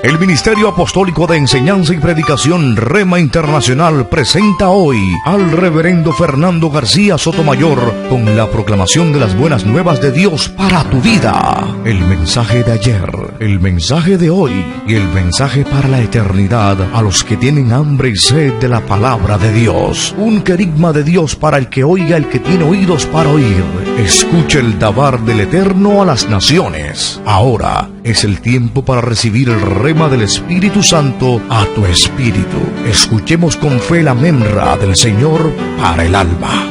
El Ministerio Apostólico de Enseñanza y Predicación Rema Internacional presenta hoy al Reverendo Fernando García Sotomayor con la proclamación de las buenas nuevas de Dios para tu vida. El mensaje de ayer, el mensaje de hoy y el mensaje para la eternidad a los que tienen hambre y sed de la palabra de Dios. Un querigma de Dios para el que oiga, el que tiene oídos para oír. Escuche el dabar del Eterno a las naciones. Ahora es el tiempo para recibir el rema del Espíritu Santo a tu espíritu. Escuchemos con fe la memra del Señor para el alma.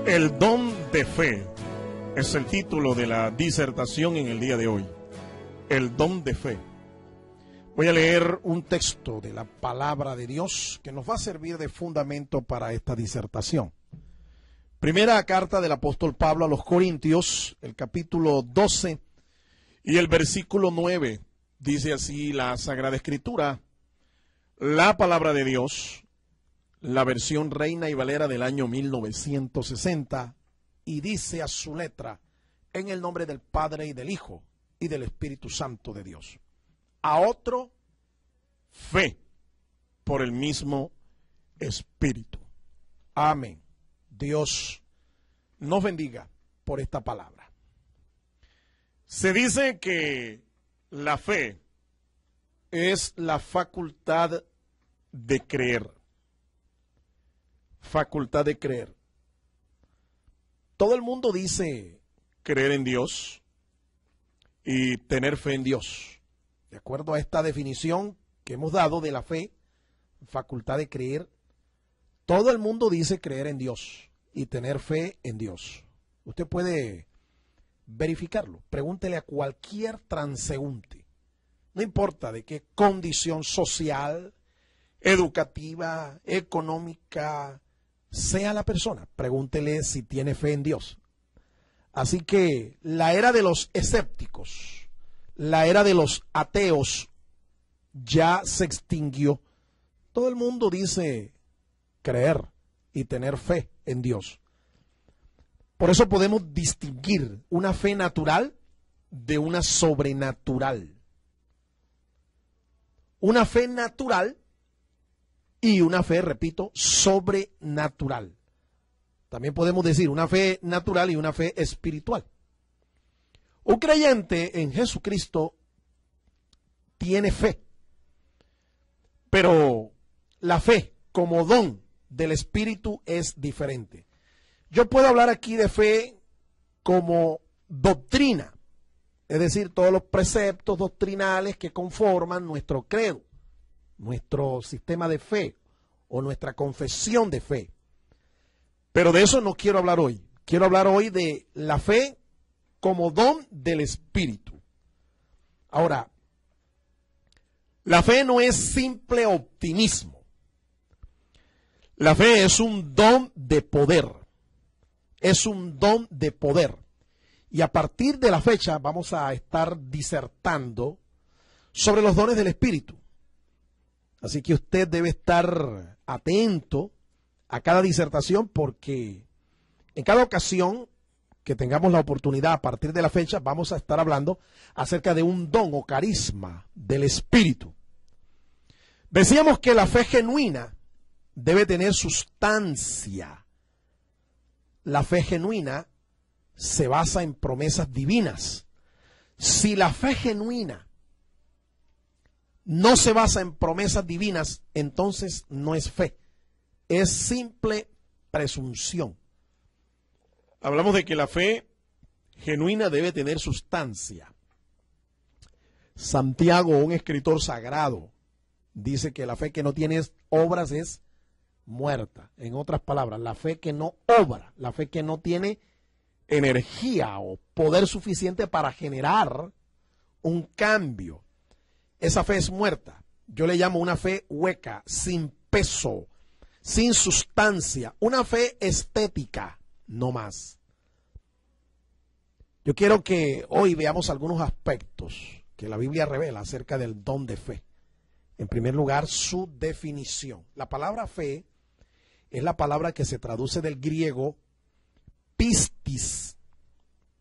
El don de fe es el título de la disertación en el día de hoy. El don de fe. Voy a leer un texto de la palabra de Dios que nos va a servir de fundamento para esta disertación. Primera carta del apóstol Pablo a los Corintios, el capítulo 12 y el versículo 9. Dice así la Sagrada Escritura, la palabra de Dios, la versión Reina y Valera del año 1960, y dice a su letra, en el nombre del Padre y del Hijo y del Espíritu Santo de Dios. A otro, fe por el mismo Espíritu. Amén. Dios nos bendiga por esta palabra. Se dice que la fe es la facultad de creer. Facultad de creer. Todo el mundo dice creer en Dios y tener fe en Dios. De acuerdo a esta definición que hemos dado de la fe, facultad de creer, todo el mundo dice creer en Dios y tener fe en Dios. Usted puede verificarlo. Pregúntele a cualquier transeúnte. No importa de qué condición social, educativa, económica sea la persona. Pregúntele si tiene fe en Dios. Así que la era de los escépticos, la era de los ateos ya se extinguió. Todo el mundo dice creer y tener fe en Dios. Por eso podemos distinguir una fe natural de una sobrenatural. Una fe natural y una fe, repito, sobrenatural. También podemos decir una fe natural y una fe espiritual. Un creyente en Jesucristo tiene fe, pero la fe como don del Espíritu es diferente. Yo puedo hablar aquí de fe como doctrina, es decir, todos los preceptos doctrinales que conforman nuestro credo, nuestro sistema de fe o nuestra confesión de fe. Pero de eso no quiero hablar hoy. Quiero hablar hoy de la fe como don del Espíritu. Ahora, la fe no es simple optimismo. La fe es un don de poder. Es un don de poder. Y a partir de la fecha vamos a estar disertando sobre los dones del Espíritu. Así que usted debe estar atento a cada disertación porque en cada ocasión que tengamos la oportunidad a partir de la fecha vamos a estar hablando acerca de un don o carisma del Espíritu. Decíamos que la fe genuina debe tener sustancia. La fe genuina se basa en promesas divinas. Si la fe genuina no se basa en promesas divinas, entonces no es fe. Es simple presunción. Hablamos de que la fe genuina debe tener sustancia. Santiago, un escritor sagrado, dice que la fe que no tiene obras es muerta. En otras palabras, la fe que no obra, la fe que no tiene energía o poder suficiente para generar un cambio, esa fe es muerta. Yo le llamo una fe hueca, sin peso, sin sustancia, una fe estética, no más. Yo quiero que hoy veamos algunos aspectos que la Biblia revela acerca del don de fe. En primer lugar, su definición. La palabra fe es la palabra que se traduce del griego pistis.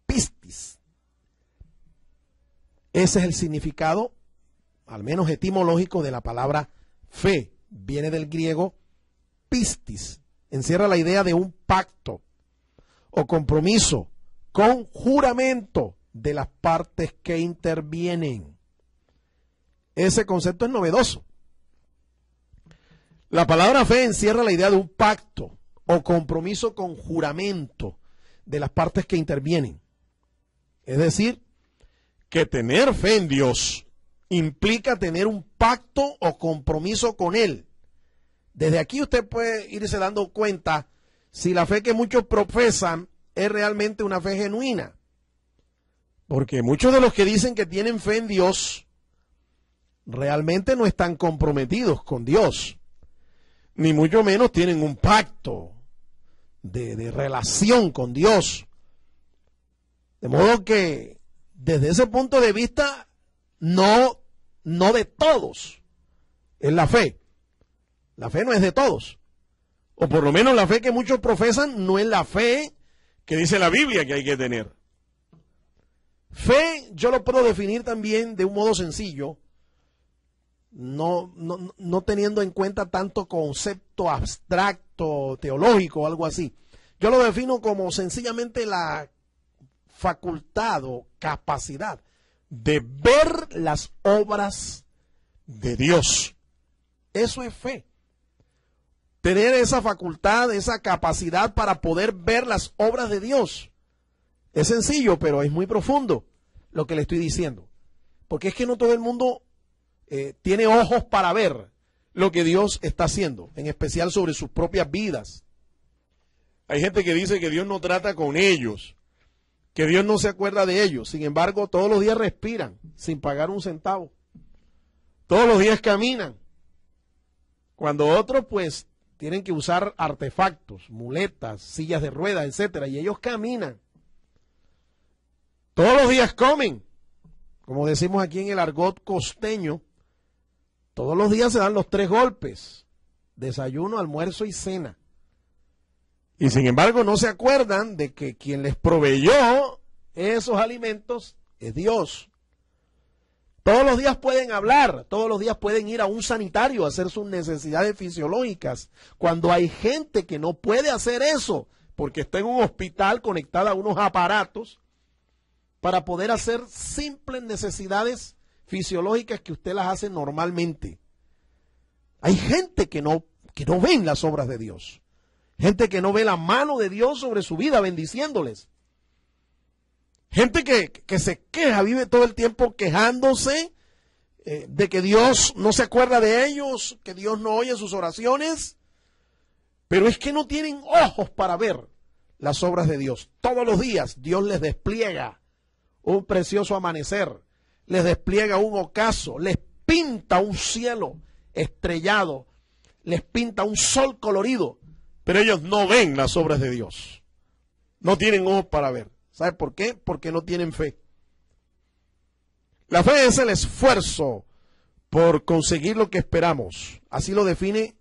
Pistis. Ese es el significado, al menos etimológico, de la palabra fe. Viene del griego pistis. Encierra la idea de un pacto o compromiso con juramento de las partes que intervienen. Ese concepto es novedoso. La palabra fe encierra la idea de un pacto o compromiso con juramento de las partes que intervienen. Es decir, que tener fe en Dios implica tener un pacto o compromiso con Él. Desde aquí usted puede irse dando cuenta si la fe que muchos profesan es realmente una fe genuina. Porque muchos de los que dicen que tienen fe en Dios realmente no están comprometidos con Dios, ni mucho menos tienen un pacto de relación con Dios. De modo que desde ese punto de vista no de todos es la fe. La fe no es de todos. O por lo menos la fe que muchos profesan no es la fe que dice la Biblia que hay que tener. Fe yo lo puedo definir también de un modo sencillo, no teniendo en cuenta tanto concepto abstracto, teológico o algo así. Yo lo defino como sencillamente la facultad o capacidad de ver las obras de Dios. Eso es fe. Tener esa facultad, esa capacidad para poder ver las obras de Dios. Es sencillo, pero es muy profundo lo que le estoy diciendo. Porque es que no todo el mundo tiene ojos para ver lo que Dios está haciendo, en especial sobre sus propias vidas. Hay gente que dice que Dios no trata con ellos, que Dios no se acuerda de ellos. Sin embargo, todos los días respiran sin pagar un centavo. Todos los días caminan. Cuando otros, pues, tienen que usar artefactos, muletas, sillas de ruedas, etcétera, y ellos caminan. Todos los días comen, como decimos aquí en el argot costeño. Todos los días se dan los 3 golpes: desayuno, almuerzo y cena. Y sin embargo no se acuerdan de que quien les proveyó esos alimentos es Dios. Todos los días pueden hablar, todos los días pueden ir a un sanitario a hacer sus necesidades fisiológicas, cuando hay gente que no puede hacer eso porque está en un hospital conectada a unos aparatos para poder hacer simples necesidades fisiológicas que usted las hace normalmente. Hay gente que no ven las obras de Dios. Gente que no ve la mano de Dios sobre su vida, bendiciéndoles. Gente que se queja, vive todo el tiempo quejándose de que Dios no se acuerda de ellos, que Dios no oye sus oraciones. Pero es que no tienen ojos para ver las obras de Dios. Todos los días Dios les despliega un precioso amanecer, les despliega un ocaso, les pinta un cielo estrellado, les pinta un sol colorido. Pero ellos no ven las obras de Dios. No tienen ojos para ver. ¿Sabe por qué? Porque no tienen fe. La fe es el esfuerzo por conseguir lo que esperamos. Así lo define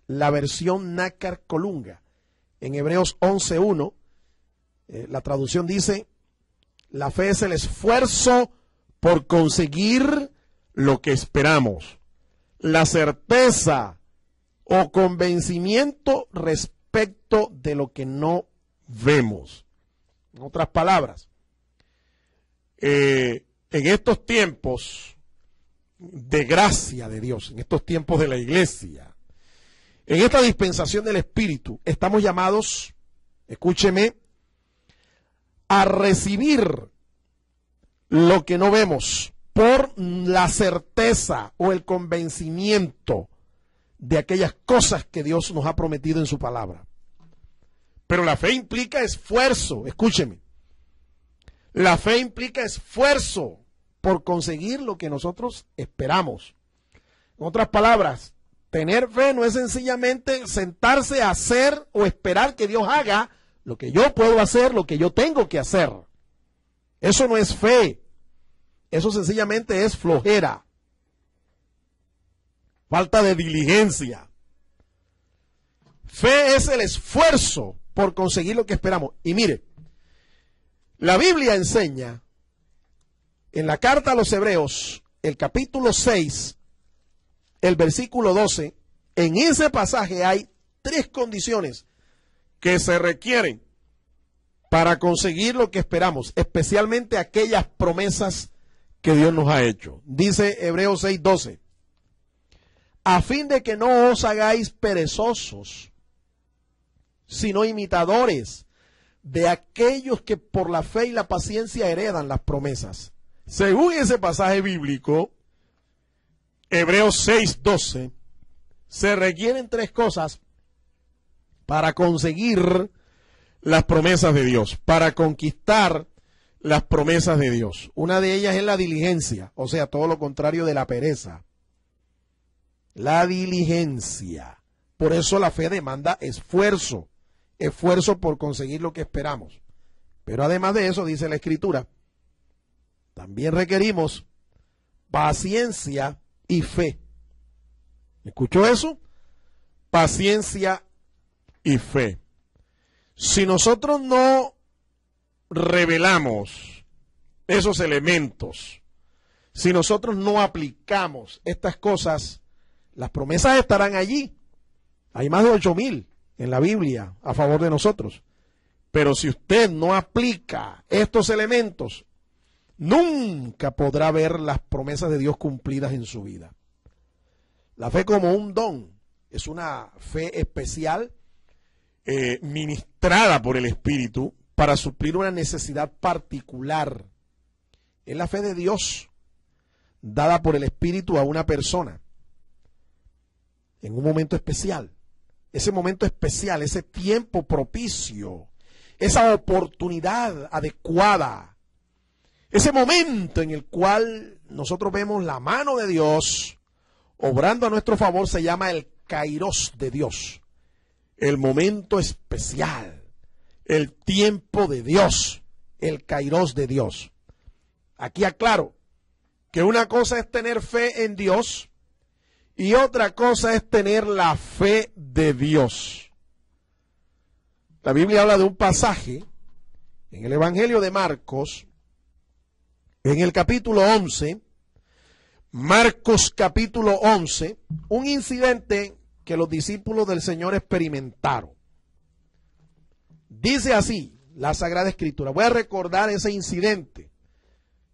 la versión Nácar Colunga. En Hebreos 11:1, la traducción dice: la fe es el esfuerzo por conseguir lo que esperamos. La certeza o convencimiento respecto de lo que no vemos. En otras palabras, en estos tiempos de gracia de Dios, en estos tiempos de la iglesia, en esta dispensación del Espíritu, estamos llamados, escúcheme, a recibir lo que no vemos por la certeza o el convencimiento de aquellas cosas que Dios nos ha prometido en su palabra. Pero la fe implica esfuerzo, escúcheme. La fe implica esfuerzo por conseguir lo que nosotros esperamos. En otras palabras, tener fe no es sencillamente sentarse a hacer o esperar que Dios haga lo que yo puedo hacer, lo que yo tengo que hacer. Eso no es fe. Eso sencillamente es flojera. Falta de diligencia. Fe es el esfuerzo por conseguir lo que esperamos. Y mire, la Biblia enseña En la carta a los Hebreos, el capítulo 6, el versículo 12, en ese pasaje hay 3 condiciones que se requieren para conseguir lo que esperamos, especialmente aquellas promesas que Dios nos ha hecho. Dice Hebreos 6:12, a fin de que no os hagáis perezosos, sino imitadores de aquellos que por la fe y la paciencia heredan las promesas. Según ese pasaje bíblico, Hebreos 6:12, se requieren 3 cosas para conseguir las promesas de Dios, para conquistar las promesas de Dios. Una de ellas es la diligencia, o sea, todo lo contrario de la pereza. La diligencia. Por eso la fe demanda esfuerzo, esfuerzo por conseguir lo que esperamos. Pero además de eso, dice la Escritura, también requerimos paciencia y fe. ¿Escuchó eso? Paciencia y fe. Si nosotros no revelamos esos elementos, si nosotros no aplicamos estas cosas, las promesas estarán allí. Hay más de 8,000 en la Biblia a favor de nosotros. Pero si usted no aplica estos elementos, nunca podrá ver las promesas de Dios cumplidas en su vida. La fe como un don es una fe especial ministrada por el Espíritu para suplir una necesidad particular. Es la fe de Dios dada por el Espíritu a una persona en un momento especial. Ese momento especial, ese tiempo propicio, esa oportunidad adecuada, ese momento en el cual nosotros vemos la mano de Dios obrando a nuestro favor, se llama el Kairos de Dios. El momento especial, el tiempo de Dios, el Kairos de Dios. Aquí aclaro que una cosa es tener fe en Dios y otra cosa es tener la fe de Dios. La Biblia habla de un pasaje en el Evangelio de Marcos, en el capítulo 11, Marcos capítulo 11, un incidente que los discípulos del Señor experimentaron. Dice así la Sagrada Escritura. Voy a recordar ese incidente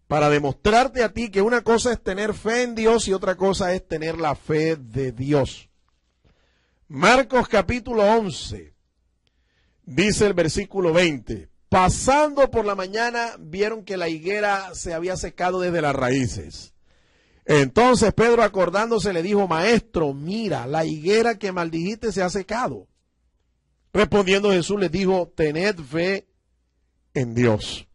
para demostrarte a ti que una cosa es tener fe en Dios y otra cosa es tener la fe de Dios. Marcos capítulo 11, dice el versículo 20. Pasando por la mañana, vieron que la higuera se había secado desde las raíces. Entonces Pedro, acordándose, le dijo: Maestro, mira, la higuera que maldijiste se ha secado. Respondiendo Jesús les dijo: tened fe en Dios.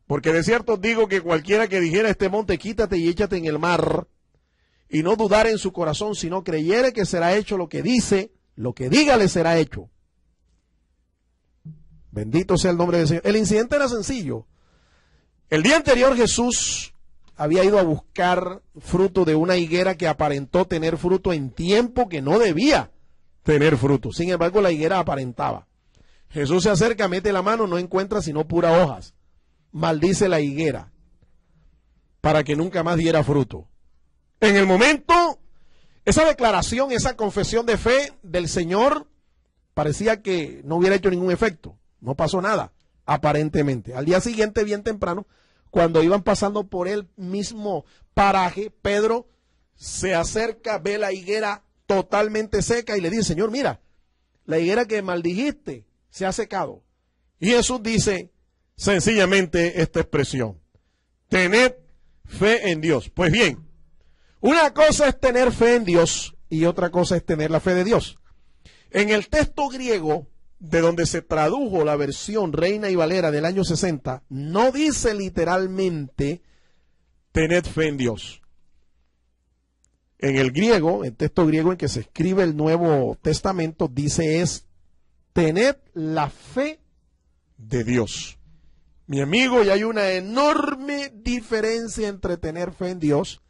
Porque de cierto os digo que cualquiera que dijera a este monte, quítate y échate en el mar, y no dudare en su corazón, sino creyere que será hecho lo que dice, lo que diga le será hecho. Bendito sea el nombre del Señor. El incidente era sencillo. El día anterior Jesús había ido a buscar fruto de una higuera que aparentó tener fruto en tiempo que no debía tener fruto. Sin embargo, la higuera aparentaba. Jesús se acerca, mete la mano, no encuentra sino puras hojas. Maldice la higuera para que nunca más diera fruto. En el momento, esa declaración, esa confesión de fe del Señor parecía que no hubiera hecho ningún efecto. No pasó nada, aparentemente. Al día siguiente, bien temprano, cuando iban pasando por el mismo paraje, Pedro se acerca, ve la higuera totalmente seca y le dice: Señor, mira, la higuera que maldijiste se ha secado. Y Jesús dice sencillamente esta expresión: tened fe en Dios. Pues bien, una cosa es tener fe en Dios y otra cosa es tener la fe de Dios. En el texto griego, de donde se tradujo la versión Reina y Valera del año 60, no dice literalmente tened fe en Dios. En el griego, el texto griego en que se escribe el Nuevo Testamento, dice es tened la fe de Dios. Mi amigo, y hay una enorme diferencia entre tener fe en Dios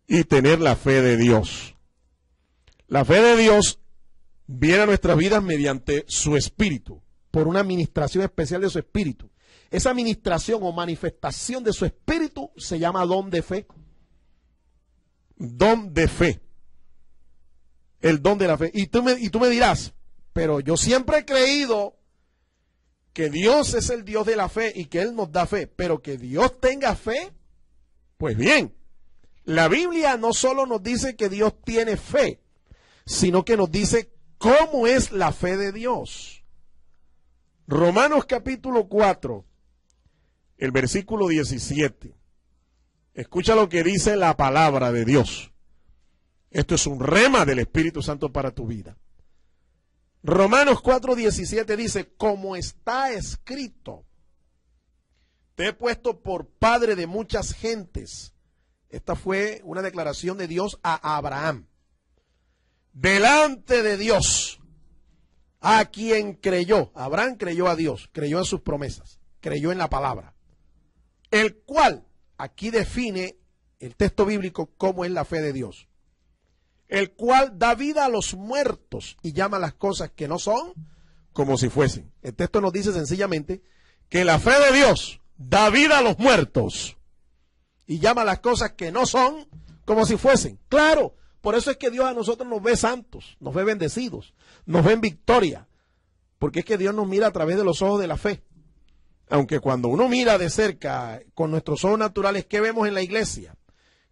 y tener la fe de Dios. La fe de Dios viene a nuestras vidas mediante su Espíritu, por una administración especial de su Espíritu. esa ministración o manifestación de su espíritu se llama don de fe. Don de fe. El don de la fe. Y tú me dirás, pero yo siempre he creído que Dios es el Dios de la fe y que Él nos da fe, pero que Dios tenga fe, pues bien, la Biblia no solo nos dice que Dios tiene fe, sino que nos dice cómo es la fe de Dios. Romanos capítulo 4, el versículo 17. Escucha lo que dice la palabra de Dios. Esto es un rema del Espíritu Santo para tu vida. Romanos 4:17 dice, como está escrito, te he puesto por padre de muchas gentes. Esta fue una declaración de Dios a Abraham. Delante de Dios, a quien creyó. Abraham creyó a Dios, creyó en sus promesas, creyó en la palabra. El cual, aquí define el texto bíblico cómo es la fe de Dios. El cual da vida a los muertos y llama las cosas que no son como si fuesen. El texto nos dice sencillamente que la fe de Dios da vida a los muertos y llama las cosas que no son como si fuesen. Claro, por eso es que Dios a nosotros nos ve santos, nos ve bendecidos, nos ve en victoria, porque es que Dios nos mira a través de los ojos de la fe. Aunque cuando uno mira de cerca con nuestros ojos naturales, ¿qué vemos en la iglesia?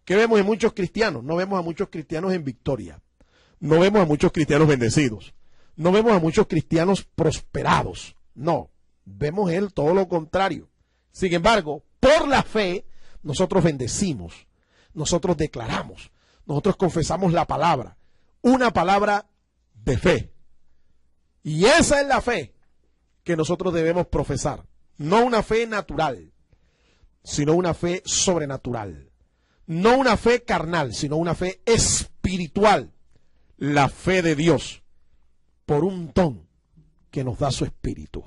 ¿Qué vemos en muchos cristianos? No vemos a muchos cristianos en victoria. No vemos a muchos cristianos bendecidos. No vemos a muchos cristianos prosperados. No, vemos todo lo contrario. Sin embargo, por la fe, nosotros bendecimos, nosotros declaramos, nosotros confesamos la palabra, una palabra de fe. Y esa es la fe que nosotros debemos profesar. No una fe natural, sino una fe sobrenatural. No una fe carnal, sino una fe espiritual. La fe de Dios por un don que nos da su espíritu.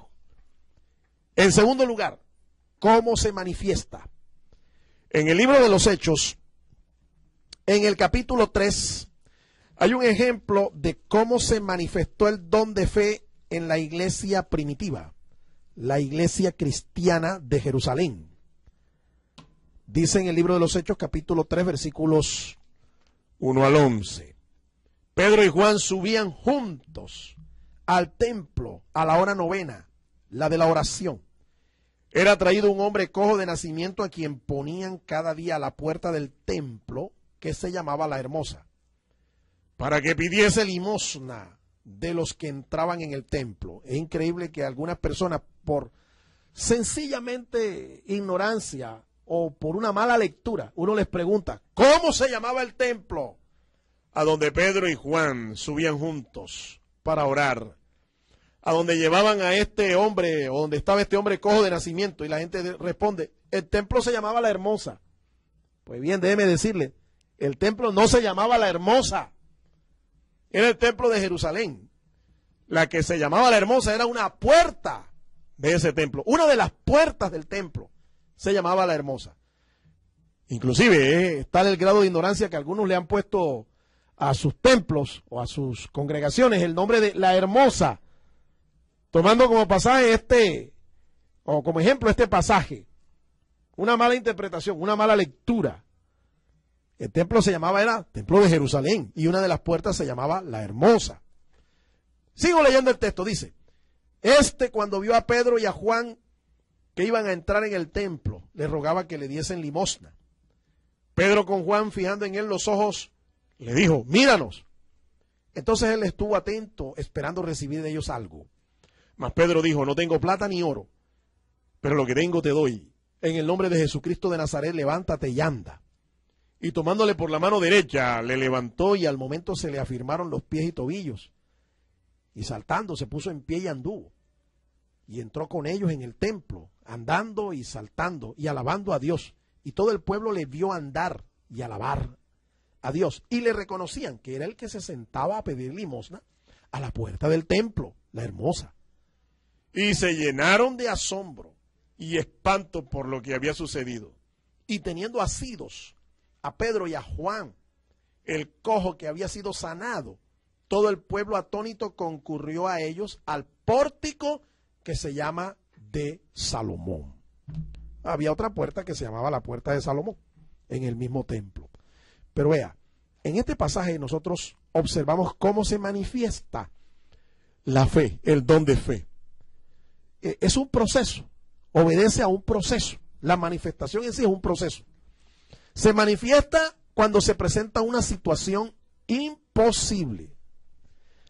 En segundo lugar, ¿cómo se manifiesta? En el libro de los Hechos, en el capítulo 3, hay un ejemplo de cómo se manifestó el don de fe en la iglesia primitiva, la iglesia cristiana de Jerusalén. Dice en el libro de los Hechos, capítulo 3, versículos 1 al 11. Pedro y Juan subían juntos al templo a la hora novena, la de la oración. Era traído un hombre cojo de nacimiento a quien ponían cada día a la puerta del templo, que se llamaba La Hermosa, para que pidiese limosna de los que entraban en el templo. Es increíble que algunas personas, por sencillamente ignorancia o por una mala lectura, uno les pregunta, ¿cómo se llamaba el templo a donde Pedro y Juan subían juntos para orar? A donde llevaban a este hombre, o donde estaba este hombre cojo de nacimiento, y la gente responde, el templo se llamaba La Hermosa. Pues bien, déjeme decirle, el templo no se llamaba La Hermosa, era el templo de Jerusalén. La que se llamaba La Hermosa era una puerta de ese templo, una de las puertas del templo se llamaba La Hermosa. Inclusive está el grado de ignorancia que algunos le han puesto a sus templos o a sus congregaciones el nombre de La Hermosa, tomando como pasaje o como ejemplo este pasaje. Una mala interpretación, una mala lectura. El templo era Templo de Jerusalén, y una de las puertas se llamaba La Hermosa. Sigo leyendo el texto, dice, cuando vio a Pedro y a Juan que iban a entrar en el templo, le rogaba que le diesen limosna. Pedro, con Juan fijando en él los ojos, le dijo, míranos. Entonces él estuvo atento, esperando recibir de ellos algo. Mas Pedro dijo, no tengo plata ni oro, pero lo que tengo te doy. En el nombre de Jesucristo de Nazaret, levántate y anda. Y tomándole por la mano derecha, le levantó, y al momento se le afirmaron los pies y tobillos. Y saltando se puso en pie y anduvo. Y entró con ellos en el templo, andando y saltando y alabando a Dios. Y todo el pueblo le vio andar y alabar a Dios. Y le reconocían que era el que se sentaba a pedir limosna a la puerta del templo, La Hermosa. Y se llenaron de asombro y espanto por lo que había sucedido. Y teniendo asidos a Pedro y a Juan, el cojo que había sido sanado, todo el pueblo atónito concurrió a ellos al pórtico que se llama de Salomón. había otra puerta que se llamaba la puerta de Salomón, en el mismo templo. Pero vea, en este pasaje nosotros observamos cómo se manifiesta la fe, el don de fe. Es un proceso, obedece a un proceso. La manifestación en sí es un proceso. Se manifiesta cuando se presenta una situación imposible.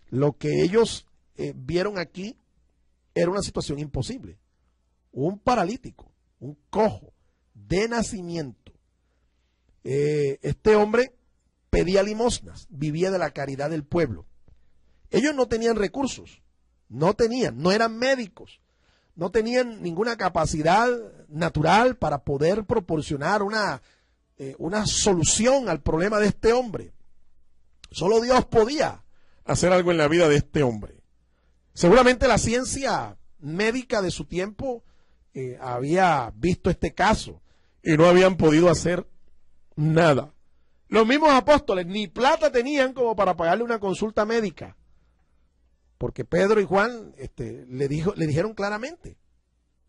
Lo que ellos vieron aquí era una situación imposible. Un paralítico, un cojo de nacimiento. Este hombre pedía limosnas, vivía de la caridad del pueblo. Ellos no tenían recursos, no eran médicos, no tenían ninguna capacidad natural para poder proporcionar una solución al problema de este hombre. Solo Dios podía hacer algo en la vida de este hombre. Seguramente la ciencia médica de su tiempo había visto este caso y no habían podido hacer nada. Los mismos apóstoles ni plata tenían como para pagarle una consulta médica. Porque Pedro y Juan le dijeron claramente,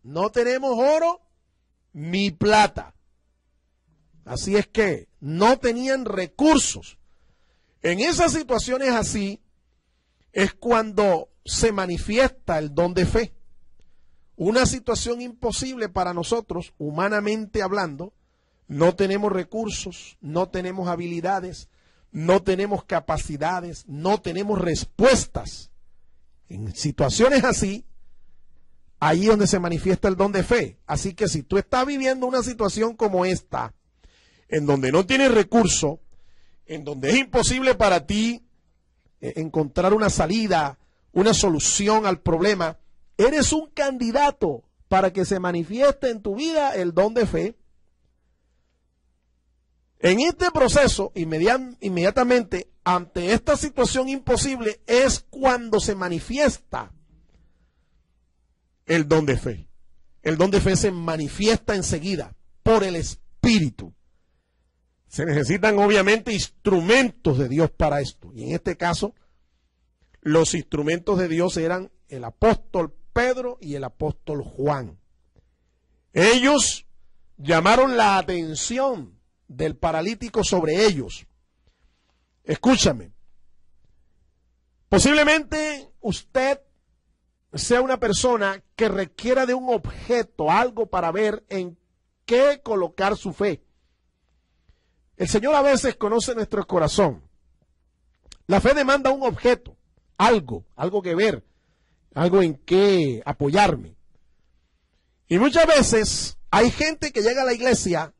no tenemos oro ni plata. Así es que no tenían recursos. En esas situaciones así es cuando se manifiesta el don de fe. Una situación imposible para nosotros, humanamente hablando, no tenemos recursos, no tenemos habilidades, no tenemos capacidades, no tenemos respuestas. En situaciones así, ahí es donde se manifiesta el don de fe. Así que si tú estás viviendo una situación como esta, en donde no tienes recursos, en donde es imposible para ti encontrar una salida, una solución al problema, eres un candidato para que se manifieste en tu vida el don de fe. En este proceso, inmediatamente, ante esta situación imposible, es cuando se manifiesta el don de fe. El don de fe se manifiesta enseguida por el Espíritu. Se necesitan obviamente instrumentos de Dios para esto. Y en este caso, los instrumentos de Dios eran el apóstol Pedro y el apóstol Juan. Ellos llamaron la atención del paralítico sobre ellos. Escúchame. Posiblemente usted sea una persona que requiera de un objeto, algo para ver en qué colocar su fe. El Señor a veces conoce nuestro corazón. La fe demanda un objeto, algo que ver, algo en qué apoyarme. Y muchas veces hay gente que llega a la iglesia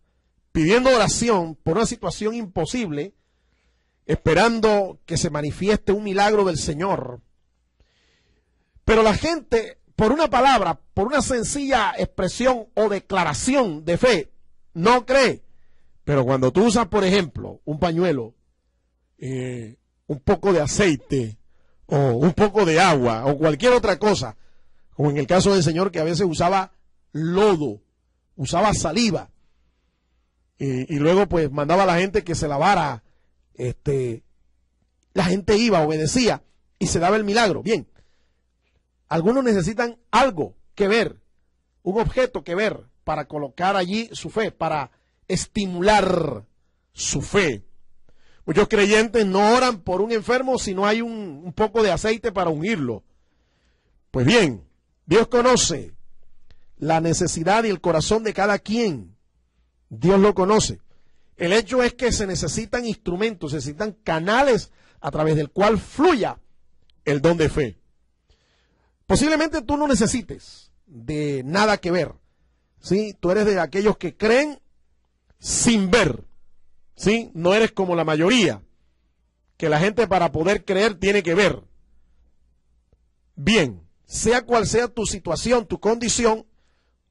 pidiendo oración por una situación imposible, esperando que se manifieste un milagro del Señor. Pero la gente, por una palabra, por una sencilla expresión o declaración de fe, no cree. Pero cuando tú usas, por ejemplo, un pañuelo, un poco de aceite, o un poco de agua, o cualquier otra cosa, como en el caso del Señor que a veces usaba lodo, usaba saliva, y luego pues mandaba a la gente que se lavara, la gente iba, obedecía, y se daba el milagro. Bien, algunos necesitan algo que ver, un objeto que ver, para colocar allí su fe, para estimular su fe. Muchos creyentes no oran por un enfermo si no hay un poco de aceite para ungirlo. Pues bien, Dios conoce la necesidad y el corazón de cada quien. Dios lo conoce. El hecho es que se necesitan instrumentos, se necesitan canales a través del cual fluya el don de fe. Posiblemente tú no necesites de nada que ver, ¿sí? Tú eres de aquellos que creen sin ver, ¿sí? No eres como la mayoría, que la gente para poder creer tiene que ver. Bien, sea cual sea tu situación, tu condición,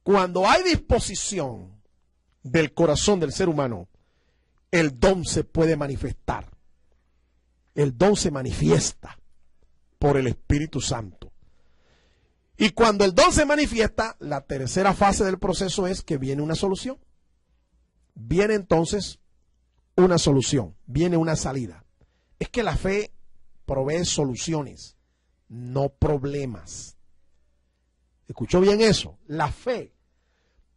cuando hay disposición del corazón del ser humano, el don se puede manifestar. El don se manifiesta por el Espíritu Santo. Y cuando el don se manifiesta, la tercera fase del proceso es que viene una solución. Viene entonces una solución, viene una salida. Es que la fe provee soluciones, no problemas. ¿Escuchó bien eso? La fe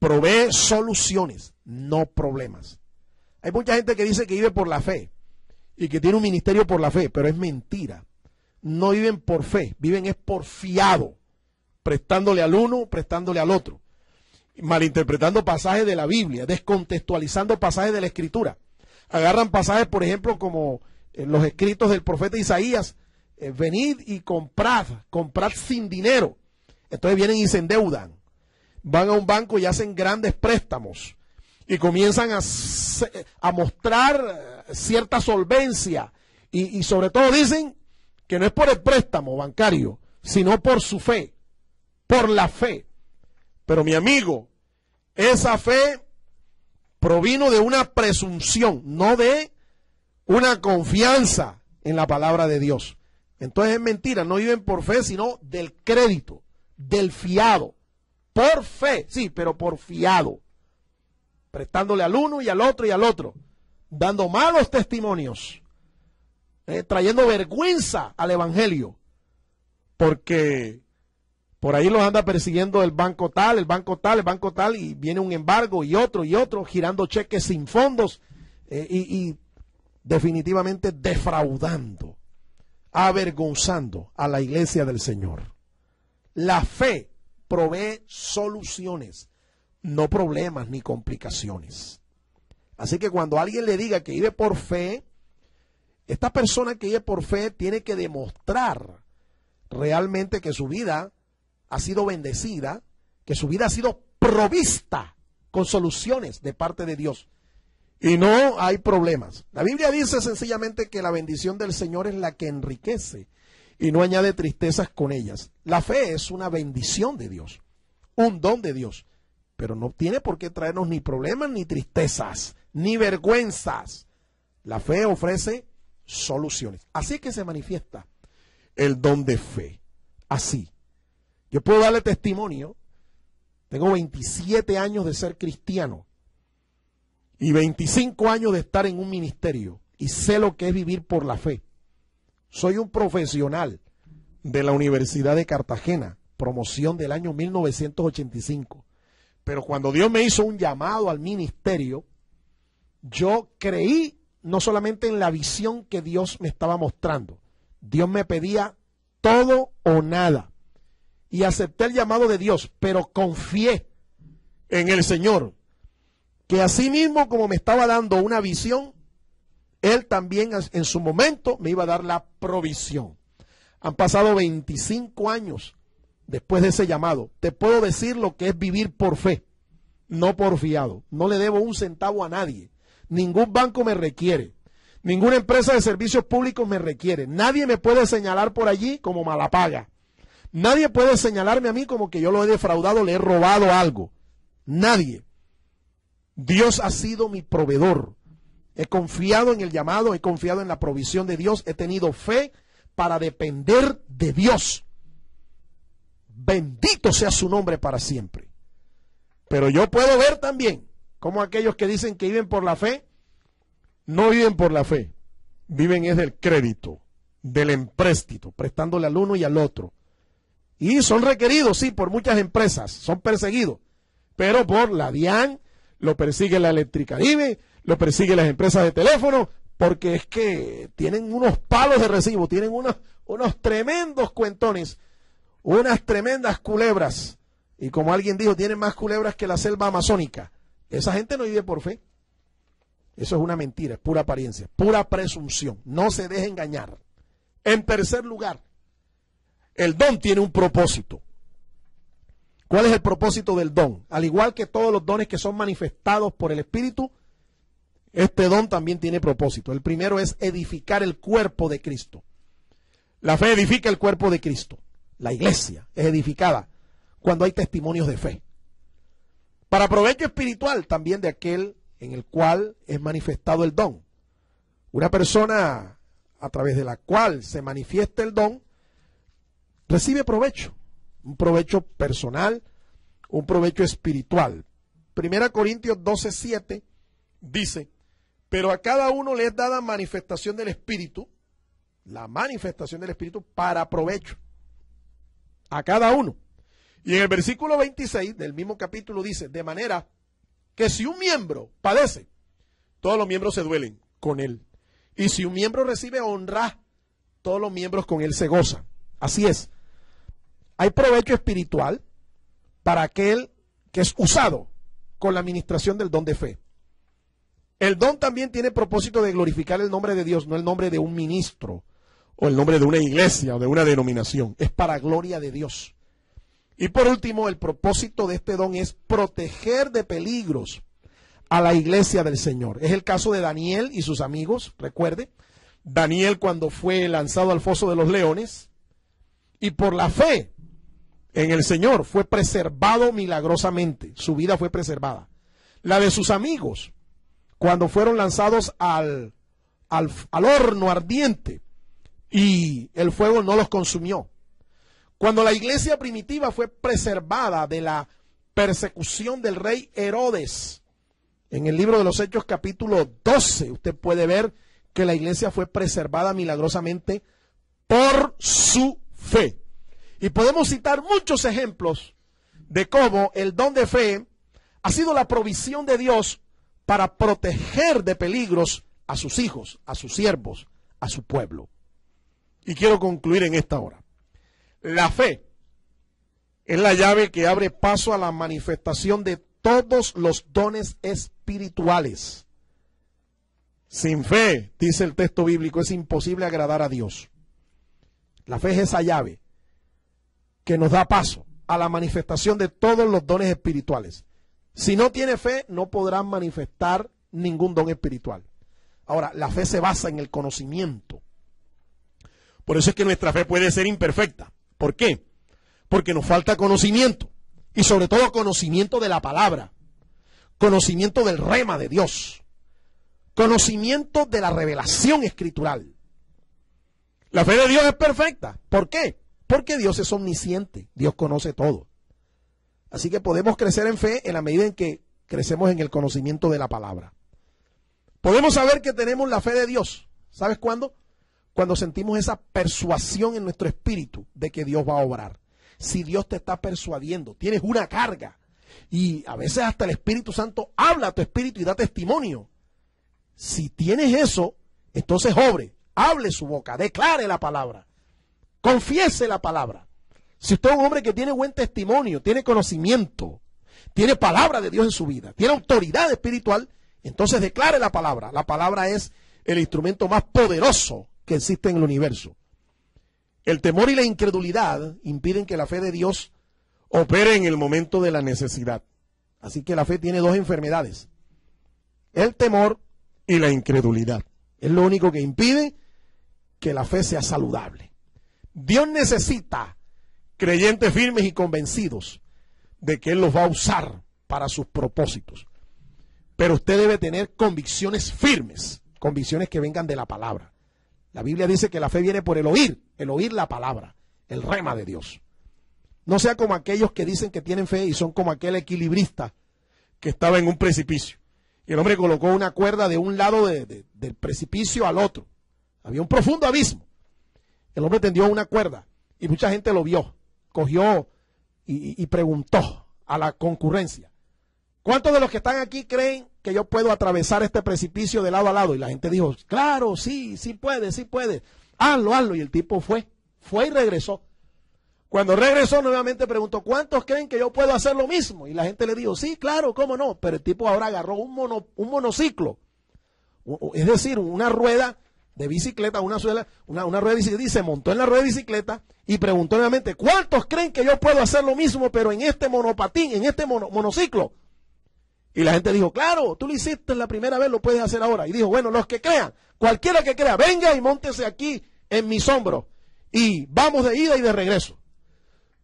provee soluciones, no problemas. Hay mucha gente que dice que vive por la fe y que tiene un ministerio por la fe, pero es mentira. No viven por fe, viven es por fiado, prestándole al uno, prestándole al otro, malinterpretando pasajes de la Biblia, descontextualizando pasajes de la Escritura. Agarran pasajes, por ejemplo, como los escritos del profeta Isaías, venid y comprad sin dinero. Entonces vienen y se endeudan, van a un banco y hacen grandes préstamos y comienzan a mostrar cierta solvencia y sobre todo dicen que no es por el préstamo bancario, sino por su fe, por la fe. Pero mi amigo, esa fe provino de una presunción, no de una confianza en la palabra de Dios. Entonces es mentira, no viven por fe, sino del crédito, del fiado. Por fe, sí, pero por fiado. Prestándole al uno y al otro y al otro. Dando malos testimonios. Trayendo vergüenza al evangelio. Porque por ahí los anda persiguiendo el banco tal, el banco tal, el banco tal, y viene un embargo y otro, girando cheques sin fondos y definitivamente defraudando, avergonzando a la iglesia del Señor. La fe provee soluciones, no problemas ni complicaciones. Así que cuando alguien le diga que vive por fe, esta persona que vive por fe tiene que demostrar realmente que su vida ha sido bendecida, que su vida ha sido provista con soluciones de parte de Dios. Y no hay problemas. La Biblia dice sencillamente que la bendición del Señor es la que enriquece y no añade tristezas con ellas. La fe es una bendición de Dios, un don de Dios, pero no tiene por qué traernos ni problemas, ni tristezas, ni vergüenzas. La fe ofrece soluciones. Así que se manifiesta el don de fe. Así. Yo puedo darle testimonio. Tengo 27 años de ser cristiano y 25 años de estar en un ministerio y sé lo que es vivir por la fe. Soy un profesional de la Universidad de Cartagena, promoción del año 1985. Pero cuando Dios me hizo un llamado al ministerio, yo creí no solamente en la visión que Dios me estaba mostrando. Dios me pedía todo o nada. Y acepté el llamado de Dios, pero confié en el Señor, que así mismo como me estaba dando una visión, Él también en su momento me iba a dar la provisión. Han pasado 25 años después de ese llamado. Te puedo decir lo que es vivir por fe, no por fiado. No le debo un centavo a nadie. Ningún banco me requiere. Ninguna empresa de servicios públicos me requiere. Nadie me puede señalar por allí como malapaga. Nadie puede señalarme a mí como que yo lo he defraudado, le he robado algo. Nadie. Dios ha sido mi proveedor. He confiado en el llamado, he confiado en la provisión de Dios, he tenido fe para depender de Dios. Bendito sea su nombre para siempre. Pero yo puedo ver también cómo aquellos que dicen que viven por la fe, no viven por la fe. Viven es del crédito, del empréstito, prestándole al uno y al otro. Y son requeridos, sí, por muchas empresas, son perseguidos. Pero por la DIAN, lo persigue la Electricaribe, lo persigue las empresas de teléfono, porque es que tienen unos palos de recibo, tienen unos tremendos cuentones, unas tremendas culebras. Y como alguien dijo, tienen más culebras que la selva amazónica. Esa gente no vive por fe. Eso es una mentira, es pura apariencia, pura presunción. No se deje engañar. En tercer lugar, el don tiene un propósito. ¿Cuál es el propósito del don? Al igual que todos los dones que son manifestados por el Espíritu, este don también tiene propósito. El primero es edificar el cuerpo de Cristo. La fe edifica el cuerpo de Cristo. La iglesia es edificada cuando hay testimonios de fe. Para provecho espiritual también de aquel en el cual es manifestado el don. Una persona a través de la cual se manifiesta el don recibe provecho. Un provecho personal, un provecho espiritual. 1 Corintios 12:7 dice: pero a cada uno le es dada manifestación del Espíritu, la manifestación del Espíritu para provecho. A cada uno. Y en el versículo 26 del mismo capítulo dice, de manera que si un miembro padece, todos los miembros se duelen con él. Y si un miembro recibe honra, todos los miembros con él se gozan. Así es. Hay provecho espiritual para aquel que es usado con la administración del don de fe. El don también tiene propósito de glorificar el nombre de Dios, no el nombre de un ministro o el nombre de una iglesia o de una denominación. Es para gloria de Dios. Y por último, el propósito de este don es proteger de peligros a la iglesia del Señor. Es el caso de Daniel y sus amigos, recuerde. Daniel cuando fue lanzado al foso de los leones y por la fe en el Señor fue preservado milagrosamente. Su vida fue preservada. La de sus amigos cuando fueron lanzados al horno ardiente y el fuego no los consumió. Cuando la iglesia primitiva fue preservada de la persecución del rey Herodes, en el libro de los Hechos capítulo 12, usted puede ver que la iglesia fue preservada milagrosamente por su fe. Y podemos citar muchos ejemplos de cómo el don de fe ha sido la provisión de Dios para proteger de peligros a sus hijos, a sus siervos, a su pueblo. Y quiero concluir en esta hora. La fe es la llave que abre paso a la manifestación de todos los dones espirituales. Sin fe, dice el texto bíblico, es imposible agradar a Dios. La fe es esa llave que nos da paso a la manifestación de todos los dones espirituales. Si no tiene fe, no podrán manifestar ningún don espiritual. Ahora, la fe se basa en el conocimiento. Por eso es que nuestra fe puede ser imperfecta. ¿Por qué? Porque nos falta conocimiento. Y sobre todo conocimiento de la palabra. Conocimiento del rema de Dios. Conocimiento de la revelación escritural. La fe de Dios es perfecta. ¿Por qué? Porque Dios es omnisciente. Dios conoce todo. Así que podemos crecer en fe en la medida en que crecemos en el conocimiento de la palabra. Podemos saber que tenemos la fe de Dios. ¿Sabes cuándo? Cuando sentimos esa persuasión en nuestro espíritu de que Dios va a obrar. Si Dios te está persuadiendo, tienes una carga. Y a veces hasta el Espíritu Santo habla a tu espíritu y da testimonio. Si tienes eso, entonces obre, hable su boca, declare la palabra, confiese la palabra. Si usted es un hombre que tiene buen testimonio, tiene conocimiento, tiene palabra de Dios en su vida, tiene autoridad espiritual, entonces declare la palabra. La palabra es el instrumento más poderoso que existe en el universo. El temor y la incredulidad impiden que la fe de Dios opere en el momento de la necesidad. Así que la fe tiene dos enfermedades: el temor y la incredulidad. Es lo único que impide que la fe sea saludable. Dios necesita creyentes firmes y convencidos de que Él los va a usar para sus propósitos. Pero usted debe tener convicciones firmes, convicciones que vengan de la palabra. La Biblia dice que la fe viene por el oír la palabra, el rema de Dios. No sea como aquellos que dicen que tienen fe y son como aquel equilibrista que estaba en un precipicio. Y el hombre colocó una cuerda de un lado del precipicio al otro. Había un profundo abismo. El hombre tendió una cuerda y mucha gente lo vio. Cogió y preguntó a la concurrencia: ¿cuántos de los que están aquí creen que yo puedo atravesar este precipicio de lado a lado? Y la gente dijo: claro, sí puede, sí puede. Hazlo. Y el tipo fue y regresó. Cuando regresó nuevamente preguntó: ¿cuántos creen que yo puedo hacer lo mismo? Y la gente le dijo: sí, claro, cómo no. Pero el tipo ahora agarró un monociclo. Es decir, una rueda de bicicleta, una rueda de bicicleta, y se montó en la rueda de bicicleta y preguntó nuevamente: ¿cuántos creen que yo puedo hacer lo mismo, pero en este monopatín, en este monociclo? Y la gente dijo: claro, tú lo hiciste la primera vez, lo puedes hacer ahora. Y dijo: bueno, los que crean, cualquiera que crea, venga y móntese aquí en mis hombros y vamos de ida y de regreso.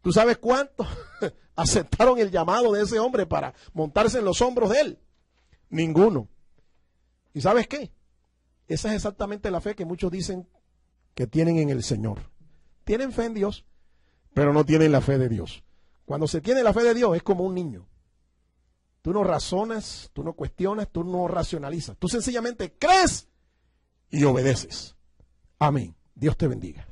¿Tú sabes cuántos aceptaron el llamado de ese hombre para montarse en los hombros de él? Ninguno. ¿Y sabes qué? Esa es exactamente la fe que muchos dicen que tienen en el Señor. Tienen fe en Dios, pero no tienen la fe de Dios. Cuando se tiene la fe de Dios es como un niño. Tú no razonas, tú no cuestionas, tú no racionalizas. Tú sencillamente crees y obedeces. Amén. Dios te bendiga.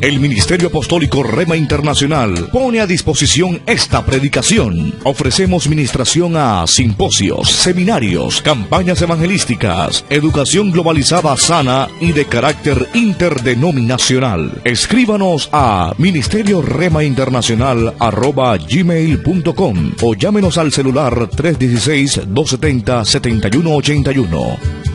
El Ministerio Apostólico Rema Internacional pone a disposición esta predicación. Ofrecemos ministración a simposios, seminarios, campañas evangelísticas, educación globalizada sana y de carácter interdenominacional. Escríbanos a ministerio-rema-internacional@gmail.com o llámenos al celular 316-270-7181.